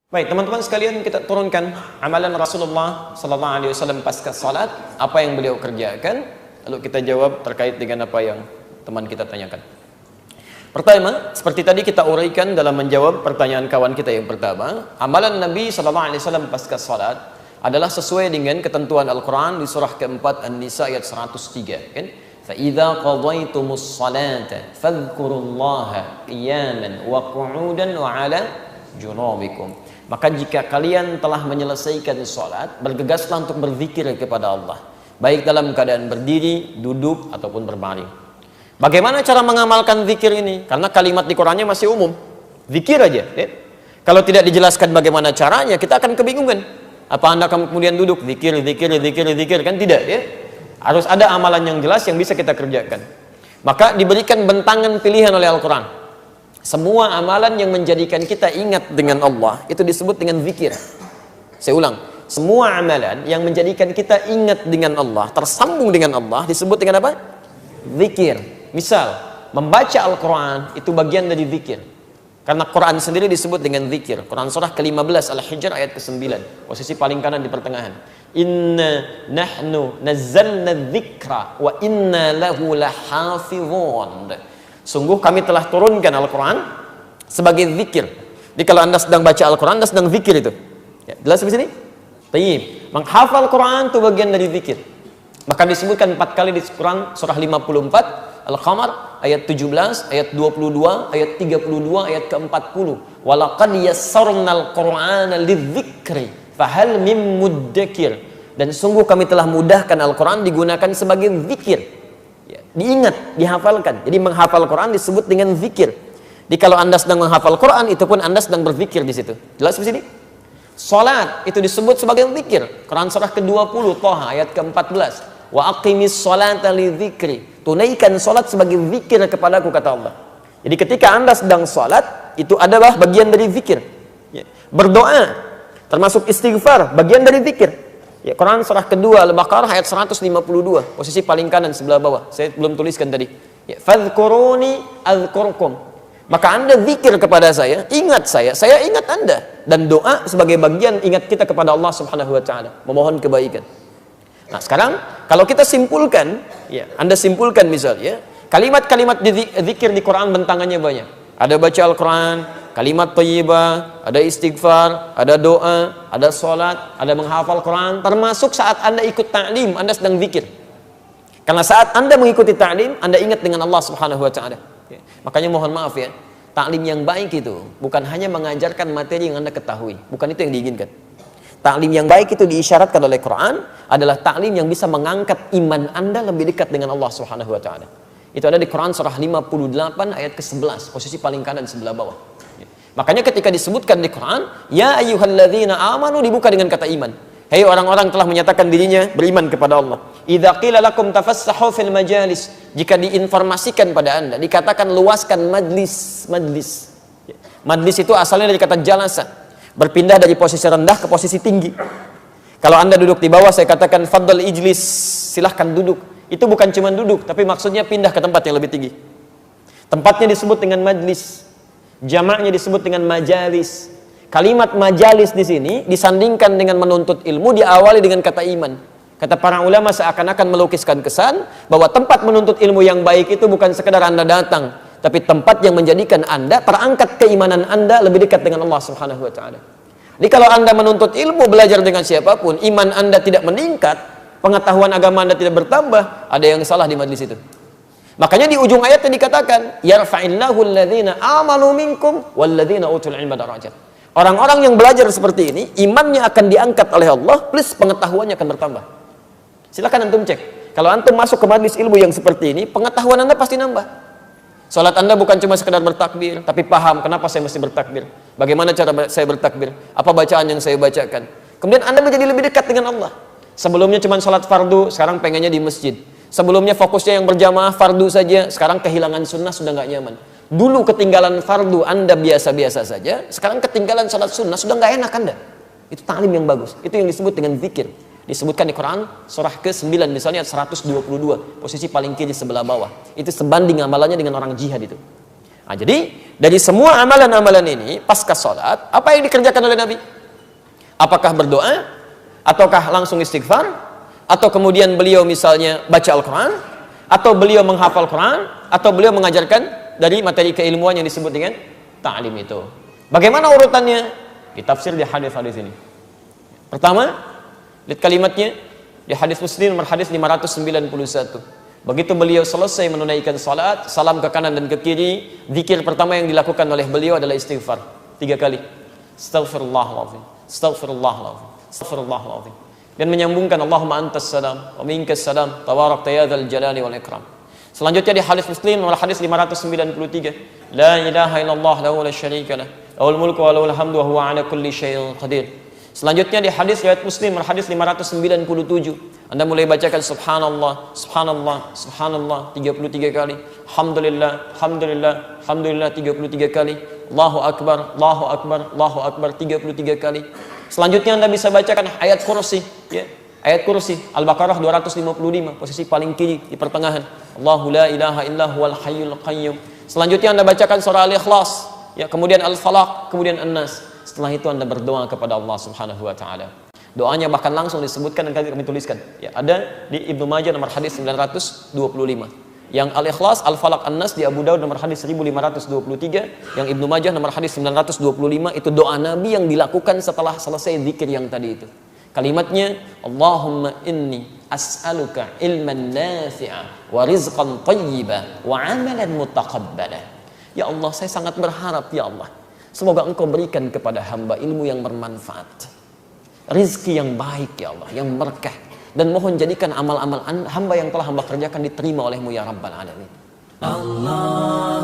Baik, teman-teman sekalian, kita turunkan amalan Rasulullah sallallahu alaihi wasallam pasca salat, apa yang beliau kerjakan, lalu kita jawab terkait dengan apa yang teman kita tanyakan. Pertama, seperti tadi kita uraikan dalam menjawab pertanyaan kawan kita yang pertama, amalan Nabi sallallahu alaihi wasallam pasca salat adalah sesuai dengan ketentuan Al-Qur'an di surah keempat An-Nisa ayat 103, kan? Fa idza qadaytumus salata fadhkurullaha qiyaman wa qu'udan wa 'ala junubikum. Maka jika kalian telah menyelesaikan sholat, bergegaslah untuk berzikir kepada Allah, baik dalam keadaan berdiri, duduk, ataupun berbaring. Bagaimana cara mengamalkan zikir ini? Karena kalimat di Qur'annya masih umum, zikir aja, ya? Kalau tidak dijelaskan bagaimana caranya, kita akan kebingungan. Apa Anda kemudian duduk, zikir, kan tidak, ya? Harus ada amalan yang jelas yang bisa kita kerjakan. Maka diberikan bentangan pilihan oleh Al-Quran. Semua amalan yang menjadikan kita ingat dengan Allah itu disebut dengan zikir. Saya ulang, semua amalan yang menjadikan kita ingat dengan Allah, tersambung dengan Allah, disebut dengan apa? Zikir. Misal, membaca Al-Quran itu bagian dari zikir. Karena Quran sendiri disebut dengan zikir. Quran surah ke-15 Al-Hijr ayat ke-9, posisi paling kanan di pertengahan. Inna nahnu nazzalna dzikra wa inna lahu lahafizun. Sungguh kami telah turunkan Al-Quran sebagai zikir. Jadi kalau Anda sedang baca Al-Quran, Anda sedang zikir itu. Ya, jelas di sini? Tayyib. Menghafal Quran itu bagian dari zikir. Maka disebutkan 4 kali di Quran surah 54 Al-Qamar ayat 17, ayat 22, ayat 32, ayat ke-40. Walaqad yassarnal Qur'ana lidzikri fahal mim muddakir. Dan sungguh kami telah mudahkan Al-Quran digunakan sebagai zikir. Diingat, dihafalkan. Jadi menghafal Quran disebut dengan zikir. Jadi kalau Anda sedang menghafal Quran, itu pun Anda sedang berzikir di situ. Jelas di sini? Salat itu disebut sebagai zikir. Quran surah ke-20 Thaha ayat ke-14. Wa aqimis salata lidzikri. Tunaikan salat sebagai zikir kepadaku, kata Allah. Jadi ketika Anda sedang salat, itu adalah bagian dari zikir. Berdoa termasuk istighfar, bagian dari zikir. Ya, Quran surah kedua Al-Baqarah ayat 152, posisi paling kanan sebelah bawah. Saya belum tuliskan tadi. Ya, fadhkuruni adzkurkum. Maka Anda zikir kepada saya ingat Anda. Dan doa sebagai bagian ingat kita kepada Allah Subhanahu wa taala, memohon kebaikan. Nah, sekarang kalau kita simpulkan, ya, Anda simpulkan misalnya, kalimat-kalimat zikir di Quran bentangannya banyak. Ada baca Al-Quran, kalimat thayyibah, ada istighfar, ada doa, ada sholat, ada menghafal Quran, termasuk saat Anda ikut ta'lim, Anda sedang zikir. Karena saat Anda mengikuti ta'lim, Anda ingat dengan Allah Subhanahu wa taala. Makanya mohon maaf ya, ta'lim yang baik itu bukan hanya mengajarkan materi yang Anda ketahui, bukan itu yang diinginkan. Ta'lim yang baik itu diisyaratkan oleh Quran adalah ta'lim yang bisa mengangkat iman Anda lebih dekat dengan Allah Subhanahu wa taala. Itu ada di Quran surah 58 ayat ke-11, posisi paling kanan sebelah bawah. Makanya ketika disebutkan di Quran, ya ayyuhalladzina amanu, dibuka dengan kata iman. Hei orang-orang telah menyatakan dirinya beriman kepada Allah. Idza qila lakum tafassahu fil majalis, jika diinformasikan pada Anda, dikatakan luaskan majlis. Majlis itu asalnya dari kata jalasa, berpindah dari posisi rendah ke posisi tinggi. Kalau Anda duduk di bawah, saya katakan fadhal ijlis, silahkan duduk. Itu bukan cuma duduk, tapi maksudnya pindah ke tempat yang lebih tinggi. Tempatnya disebut dengan majlis, jamaknya disebut dengan majalis. Kalimat majalis di sini disandingkan dengan menuntut ilmu, diawali dengan kata iman. Kata para ulama seakan-akan melukiskan kesan bahwa tempat menuntut ilmu yang baik itu bukan sekedar Anda datang, tapi tempat yang menjadikan Anda terangkat keimanan Anda lebih dekat dengan Allah Subhanahu wa taala. Jadi kalau Anda menuntut ilmu, belajar dengan siapapun, iman Anda tidak meningkat, pengetahuan agama Anda tidak bertambah, ada yang salah di majlis itu. Makanya di ujung ayatnya dikatakan, yarfa'illahu alladhina amanu minkum walladhina utul ilma darajat. Orang-orang yang belajar seperti ini, imannya akan diangkat oleh Allah, plus pengetahuannya akan bertambah. Silakan antum cek. Kalau antum masuk ke majlis ilmu yang seperti ini, pengetahuan Anda pasti nambah. Salat Anda bukan cuma sekedar bertakbir, tapi paham kenapa saya mesti bertakbir, bagaimana cara saya bertakbir, apa bacaan yang saya bacakan. Kemudian Anda menjadi lebih dekat dengan Allah. Sebelumnya cuma sholat fardu, sekarang pengennya di masjid. Sebelumnya fokusnya yang berjamaah fardu saja, sekarang kehilangan sunnah, sudah nggak nyaman. Dulu ketinggalan fardu Anda biasa-biasa saja, sekarang ketinggalan sholat sunnah, sudah nggak enak Anda. Itu ta'lim yang bagus, itu yang disebut dengan zikir. Disebutkan di Quran surah ke-9 misalnya 122, posisi paling kiri sebelah bawah. Itu sebanding amalannya dengan orang jihad itu. Nah, jadi dari semua amalan-amalan ini pasca sholat, apa yang dikerjakan oleh Nabi? Apakah berdoa? Ataukah langsung istighfar? Atau kemudian beliau misalnya baca Al-Quran? Atau beliau menghafal Quran? Atau beliau mengajarkan dari materi keilmuan yang disebut dengan ta'lim itu? Bagaimana urutannya? Ditafsir di hadis-hadis ini. Pertama, lihat kalimatnya di hadis Muslim nomor hadis 591. Begitu beliau selesai menunaikan salat, salam ke kanan dan ke kiri, zikir pertama yang dilakukan oleh beliau adalah istighfar 3 kali. Astaghfirullahaladzim, astaghfirullahaladzim, astaghfirullahaladzim. Dan menyambungkan Allahumma antas salam wa minkas salam tabarakta ya dzal jalali wal ikram. Selanjutnya di hadis Muslim nomor hadis 593, la ilaha illallah lahu la syarika lah, lahul mulku wa lahul hamdu wa huwa ala kulli syai'in qadir. Selanjutnya di hadis riwayat Muslim nomor hadis 597, Anda mulai bacakan subhanallah, subhanallah, subhanallah 33 kali, alhamdulillah, alhamdulillah, alhamdulillah 33 kali, Allahu akbar, Allahu akbar, Allahu akbar 33 kali. Selanjutnya Anda bisa bacakan ayat kursi, ya. Ayat kursi Al-Baqarah 255, posisi paling kiri di pertengahan. Allahu la ilaha illa huwal hayyul qayyum. Selanjutnya Anda bacakan surah Al-Ikhlas, ya, kemudian Al-Falaq, kemudian An-Nas. Setelah itu Anda berdoa kepada Allah Subhanahu wa taala. Doanya bahkan langsung disebutkan dan kami tuliskan. Ya, ada di Ibnu Majah nomor hadis 925. Yang Al-Ikhlas, Al-Falaq, An-Nas di Abu Daud nomor hadis 1523, yang Ibnu Majah nomor hadis 925 itu doa Nabi yang dilakukan setelah selesai zikir yang tadi itu. Kalimatnya, Allahumma inni as'aluka ilman nafi'a wa rizqan thayyiba wa amalan mutaqabbala. Ya Allah, saya sangat berharap ya Allah, semoga Engkau berikan kepada hamba ilmu yang bermanfaat, rizki yang baik ya Allah, yang berkah, dan mohon jadikan amal-amal hamba yang telah hamba kerjakan diterima olehmu ya Rabbal Alamin. Allah